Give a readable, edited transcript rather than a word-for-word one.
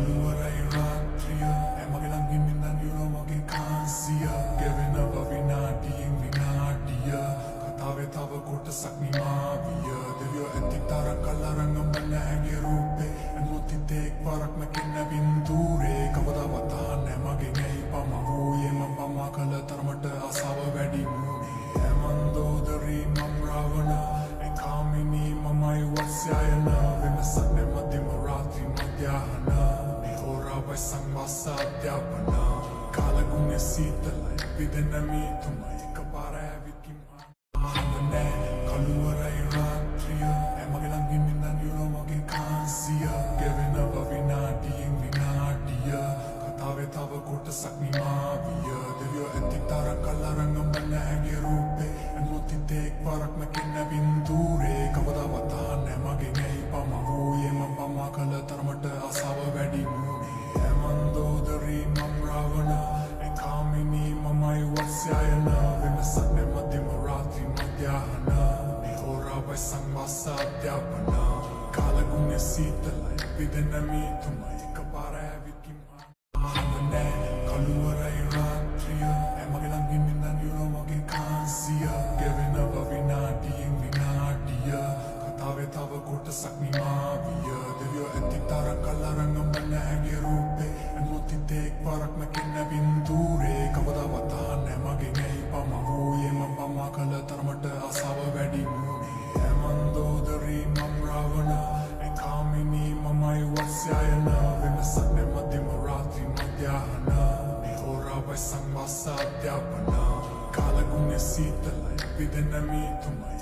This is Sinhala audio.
කළුවරයි රාත්‍රිය මගේ ළඟින් ඉඳන් යුරෝ මගේ කාන්සිය ගෙවෙනව විනාඩියෙන් විනාඩිය කතාවේ තව කොටසක් නිමාවිය දෙවියෝ ඇතික් තරක් අල්ලරන් අඹන්න ඇගේ රූපේ එමුතිත් එක්වරක් මැකෙන්න බින්දුරේ කවදාවත් අහන්නේ මගෙන් ඇයි පම වූයේ මම පමා කළ තරමට ආසාව වැඩි වුණේ මන්දෝදරි මම රාවණ කාමිනී මමයි වත්ස්යයන වෙනසක් නැමැතිම රාත්‍රී මධ්‍යාහන මේ හෝරාවයි සංවාස අධ්‍යාපන කාලගුණේ සීතලයි පිදෙන මීතුමයි එකපාර ඇවිත්කින් මහඳනේ කළුවරයි රාත්‍රිය මගේ ළඟින් ඉඳන් යුරෝ මගේ කාන්සිය ගෙවෙනව විනාඩියෙන් විනාඩිය කතාවේ තව කොටසක් නිමාවිය දෙවියෝ ඇතික් තරක් අල්ලරන් අඹන්න ඇගේ රූපේ එමුතිත් එක්වරක් මැකෙන්න බින්දුරේ කවදාවත් අහන්නේ මගෙන් ඇයි පම වූයේ මම පමා කළ තරමට ආසාව වැඩි වුණේ මන්දෝදරි මම රාවණ කාමිනී මමයි වත්ස්යයන වෙනසක් නැමැතිම රාත්‍රී මධ්‍යාහන මේ හෝරාවයි සංවාස අධ්‍යාපන කාලගුණේ සීතලයි පිදෙන මීතුමයි එකපාර ඇවිත්කින් මහඳනේ කළුවරයි රාත්‍රිය මගේ ළඟින් ඉඳන් යුරෝ මගේ කාන්සිය ගෙවෙනව විනාඩියෙන් විනාඩිය කතාවේ තව කොටසක් නිමාවිය දෙවියෝ ඇතික් තරක් අල්ලරන් අඹන්න ඇගේ රූපේ එමුතිත් එක්වරක් මැකෙන්න බින්දුරේ කවදාවත් අහන්නේ මගෙන් ඇයි පම වූයේ මම පමා කළ තරමට ආසාව වැඩි වුණේ මන්දෝදරි මම රාවණ කාමිනී මමයි වත්ස්යයන වෙනසක් නැමැතිම රාත්‍රී මධ්‍යාහන මේ හෝරාවයි සංවාස අධ්‍යාපන කාලගුණේ සීතලයි පිදෙන මීතුමයි